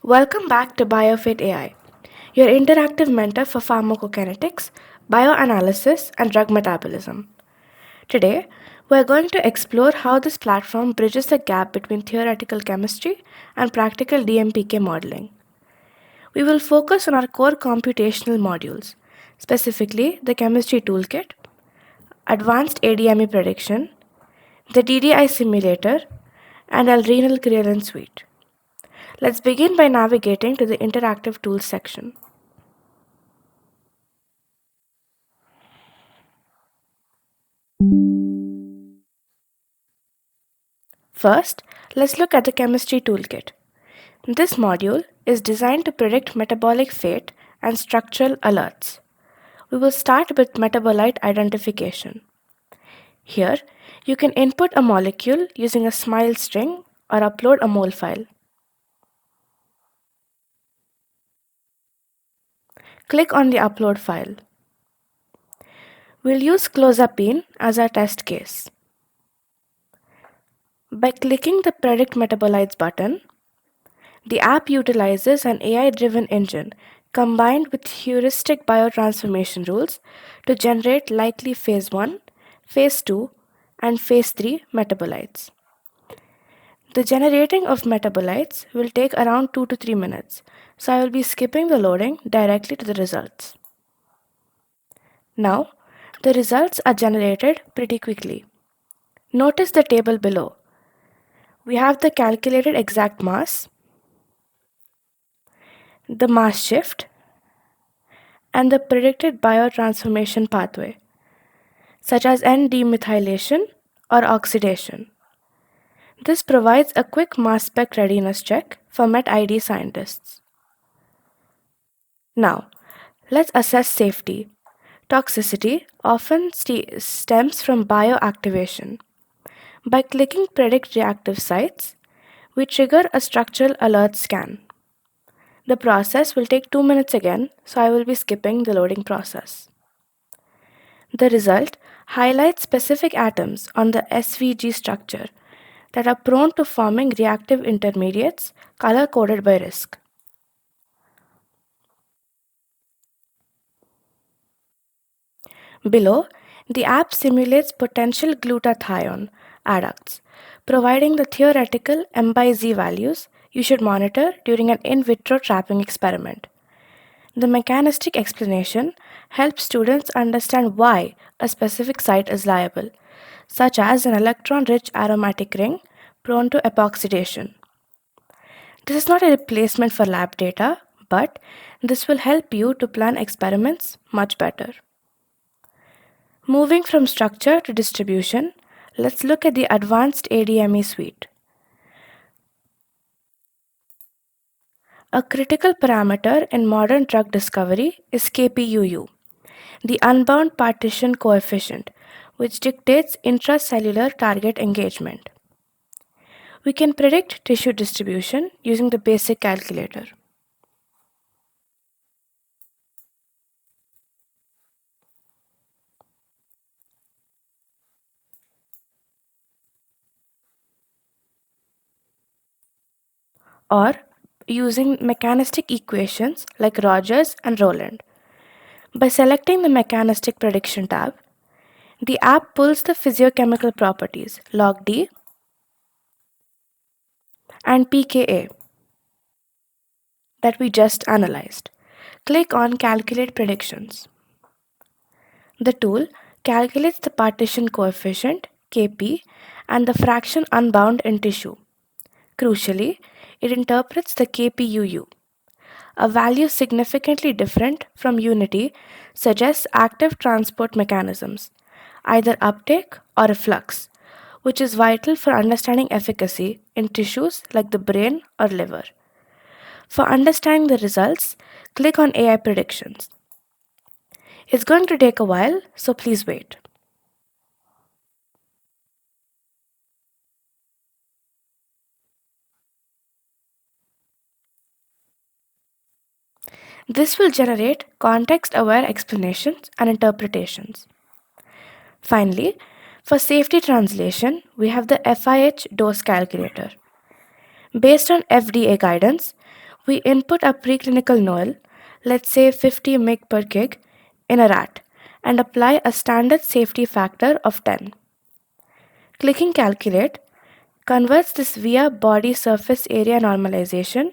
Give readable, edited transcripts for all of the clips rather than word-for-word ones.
Welcome back to Biofate AI, your interactive mentor for pharmacokinetics, bioanalysis, and drug metabolism. Today, we're going to explore how this platform bridges the gap between theoretical chemistry and practical DMPK modeling. We will focus on our core computational modules, specifically the chemistry toolkit, advanced ADME prediction, the DDI simulator, and our renal Renal suite. Let's begin by navigating to the interactive tools section. First, let's look at the chemistry toolkit. This module is designed to predict metabolic fate and structural alerts. We will start with metabolite identification. Here, you can input a molecule using a SMILE string or upload a mole file. Click on the upload file. We'll use clozapine as our test case. By clicking the Predict Metabolites button, the app utilizes an AI-driven engine combined with heuristic biotransformation rules to generate likely phase 1, phase 2, and phase 3 metabolites. The generating of metabolites will take around 2 to 3 minutes, so I will be skipping the loading directly to the results. Now, the results are generated pretty quickly. Notice the table below. We have the calculated exact mass, the mass shift, and the predicted biotransformation pathway, such as N-demethylation or oxidation. This provides a quick mass spec readiness check for MetID scientists. Now, let's assess safety. Toxicity often stems from bioactivation. By clicking Predict Reactive Sites, we trigger a structural alert scan. The process will take 2 minutes again, so I will be skipping the loading process. The result highlights specific atoms on the SVG structure that are prone to forming reactive intermediates color-coded by risk. Below, the app simulates potential glutathione adducts, providing the theoretical M by Z values you should monitor during an in vitro trapping experiment. The mechanistic explanation helps students understand why a specific site is liable, such as an electron-rich aromatic ring prone to epoxidation. This is not a replacement for lab data, but this will help you to plan experiments much better. Moving from structure to distribution, let's look at the advanced ADME suite. A critical parameter in modern drug discovery is Kpuu, the unbound partition coefficient, which dictates intracellular target engagement. We can predict tissue distribution using the basic calculator. Or using mechanistic equations like Rogers and Rowland. By selecting the Mechanistic Prediction tab, the app pulls the physiochemical properties log D and pKa that we just analyzed. Click on Calculate Predictions. The tool calculates the partition coefficient, Kp, and the fraction unbound in tissue. Crucially, it interprets the Kpuu. A value significantly different from unity suggests active transport mechanisms, either uptake or efflux, which is vital for understanding efficacy in tissues like the brain or liver. For understanding the results, click on AI predictions. It's going to take a while, so please wait. This will generate context-aware explanations and interpretations. Finally, for safety translation, we have the FIH dose calculator. Based on FDA guidance, We input a preclinical NOAEL, let's say 50 mg per kg, in a rat and apply a standard safety factor of 10. Clicking Calculate converts this via body surface area normalization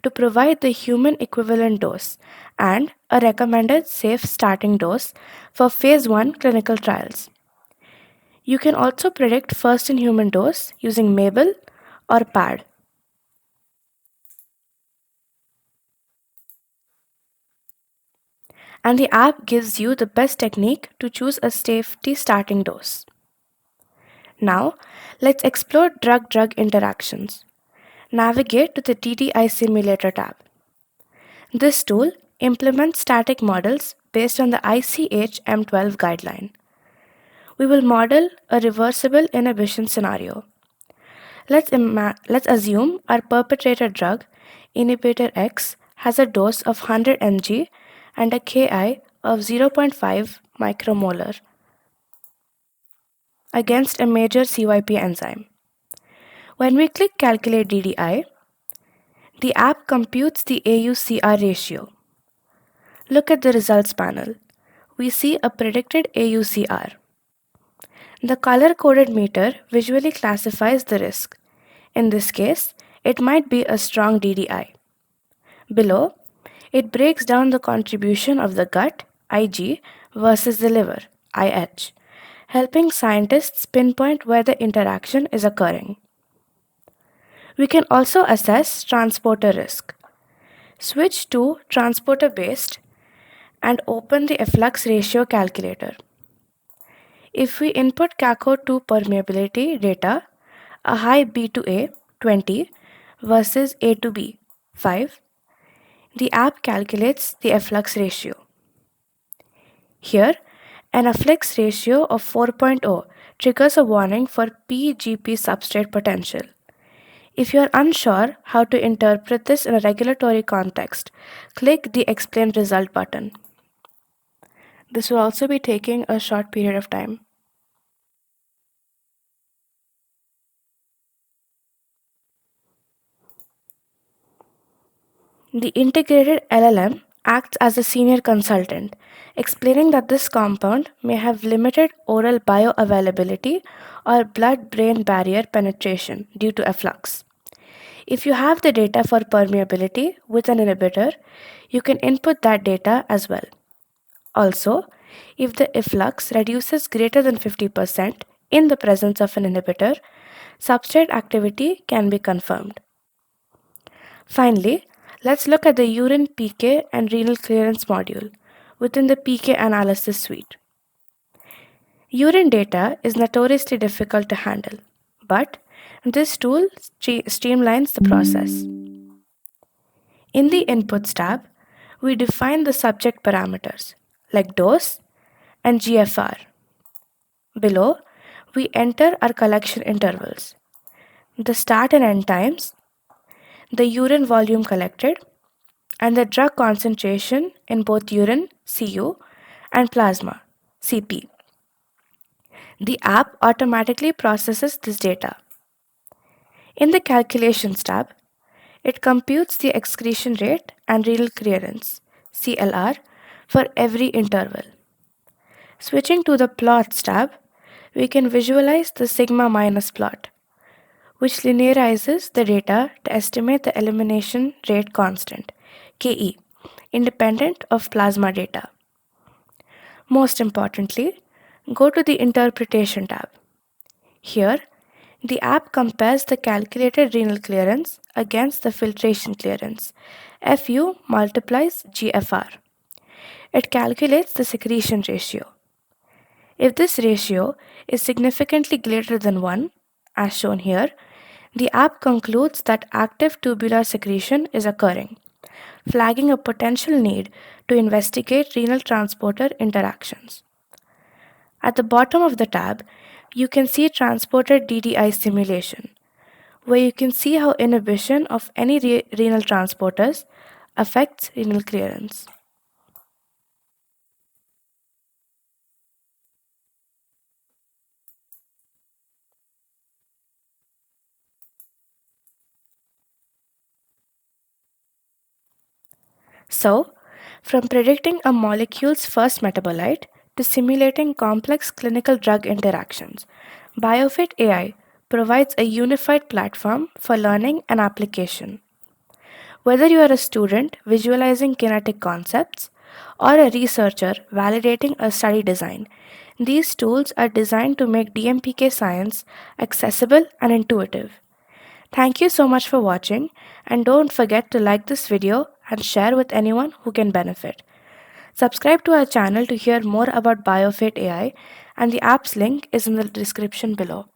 to provide the human equivalent dose and a recommended safe starting dose for phase 1 clinical trials. You can also predict first in human dose using MABEL or PAD. And the app gives you the best technique to choose a safety starting dose. Now, let's explore drug-drug interactions. Navigate to the DDI Simulator tab. This tool implements static models based on the ICH M12 guideline. We will model a reversible inhibition scenario. Let's assume our perpetrator drug, inhibitor X, has a dose of 100 mg and a Ki of 0.5 micromolar against a major CYP enzyme. When we click Calculate DDI, the app computes the AUCR ratio. Look at the results panel. We see a predicted AUCR. The color-coded meter visually classifies the risk. In this case, it might be a strong DDI. Below, it breaks down the contribution of the gut, IG, versus the liver, IH, helping scientists pinpoint where the interaction is occurring. We can also assess transporter risk. Switch to transporter-based and open the efflux ratio calculator. If we input CACO2 permeability data, a high B to A 20 versus A to B 5, the app calculates the efflux ratio. Here, an efflux ratio of 4.0 triggers a warning for PGP substrate potential. If you are unsure how to interpret this in a regulatory context, click the Explain Result button. This will also be taking a short period of time. The integrated LLM acts as a senior consultant, explaining that this compound may have limited oral bioavailability or blood-brain barrier penetration due to efflux. If you have the data for permeability with an inhibitor, you can input that data as well. Also, if the efflux reduces greater than 50% in the presence of an inhibitor, substrate activity can be confirmed. Finally, let's look at the urine PK and renal clearance module within the PK analysis suite. Urine data is notoriously difficult to handle, but this tool streamlines the process. In the Inputs tab, we define the subject parameters like dose and GFR. Below, we enter our collection intervals, the start and end times, the urine volume collected, and the drug concentration in both urine (CU) and plasma (CP). The app automatically processes this data. In the Calculations tab, it computes the excretion rate and renal clearance (CLR) for every interval. Switching to the Plots tab, we can visualize the sigma minus plot, which linearizes the data to estimate the elimination rate constant, Ke, independent of plasma data. Most importantly, go to the Interpretation tab. Here, the app compares the calculated renal clearance against the filtration clearance. Fu multiplies GFR. It calculates the secretion ratio. If this ratio is significantly greater than 1, as shown here, the app concludes that active tubular secretion is occurring, flagging a potential need to investigate renal transporter interactions. At the bottom of the tab, you can see transporter DDI simulation, where you can see how inhibition of any renal transporters affects renal clearance. So, from predicting a molecule's first metabolite to simulating complex clinical drug interactions, Biofate AI provides a unified platform for learning and application. Whether you are a student visualizing kinetic concepts or a researcher validating a study design, these tools are designed to make DMPK science accessible and intuitive. Thank you so much for watching, and don't forget to like this video and share with anyone who can benefit. Subscribe to our channel to hear more about Biofate AI, and the app's link is in the description below.